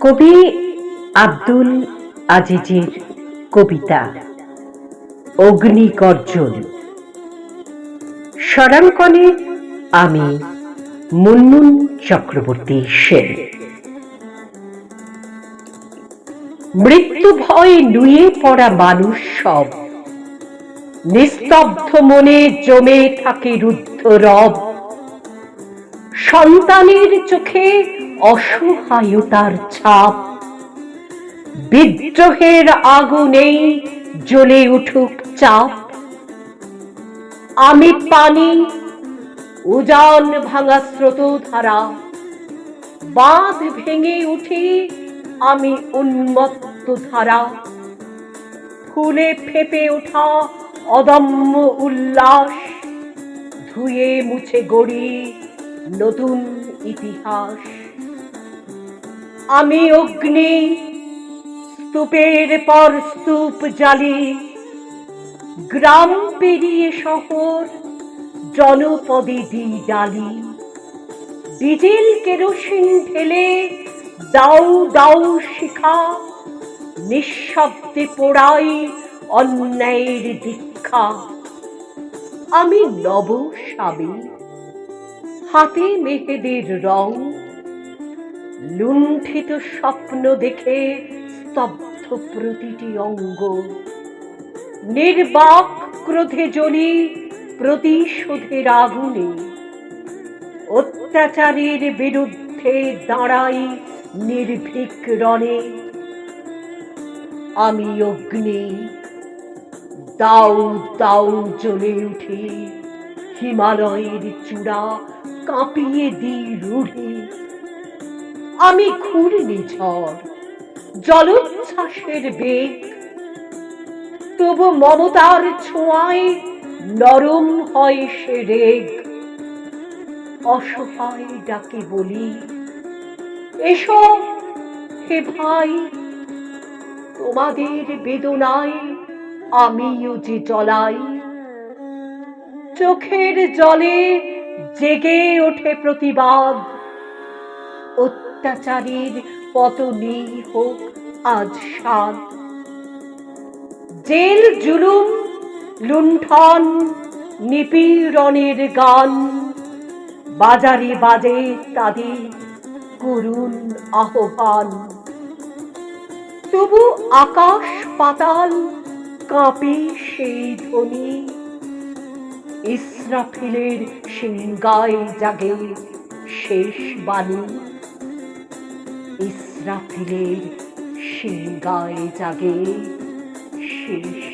কবি আব্দুল আজিজের কবিতা অগ্নিগর্জন। স্বরাঙ্কনে আমি মুনমুন চক্রবর্তী সেন। মৃত্যু ভয়ে নুয়ে পড়া মানুষ সব, নিস্তব্ধ মনে জমে থাকে রুদ্ধ রব। সন্তানের চোখে অসহায়তার ছাপ, বিদ্রোহের আগুনেই জ্বলে উঠুক চাপ। আমি পানি, উজান ভাঙা স্রোতধারা, বাঁধ ভেঙে উঠি আমি উন্মত্ত ধারা। ফুলে ফেপে ওঠা অদম্য উল্লাস, ধুয়ে মুছে গড়ি নতুন ইতিহাস। আমি অগ্নি, স্তূপের পর স্তূপ জ্বালি, গ্রাম পেরিয়ে শহর, জনপদে দিই ডালি। ডিজেল কেরোসিন ঢেলে দাউ দাউ শিখা, নিঃশব্দে পোড়াই অন্যায়ের দীক্ষা। আমি নব স্বামী, হাতে মেহেদের রং, লুণ্ঠিত স্বপ্ন দেখে স্তব্ধ প্রতিটি অঙ্গ। নির্বাক ক্রোধে জ্বলি প্রতিশোধের আগুনে, অত্যাচারের বিরুদ্ধে দাঁড়াই নির্ভীক রণে। আমি অগ্নি, দাউ দাউ জ্বলে উঠি, হিমালয়ের চূড়া কাঁপিয়ে দিই রুড়ি। আমি ঘূর্ণিঝড়, জলোচ্ছ্বাসের বেগ, তবু মমতার ছোঁয়ায় নরম হয় সে রেগ। অসহায় ডাকে বলি, এসো হে ভাই, তোমাদের বেদনায় আমিও যে জলাই। চোখের জলে জেগে ওঠে প্রতিবাদ, অত্যাচারীর পতনেই হোক আজ সাধ। জেল জুলুম লুণ্ঠন নিপীড়নের গান, বাজারে বাজে তাদের করুণ আহ্বান। তবু আকাশ পাতাল কাঁপে সেই ধ্বনি, ইসরাফিলের সিংহায় জাগে শেষ বাণী। ইসরাফিলের সিংহায় জাগে শেষ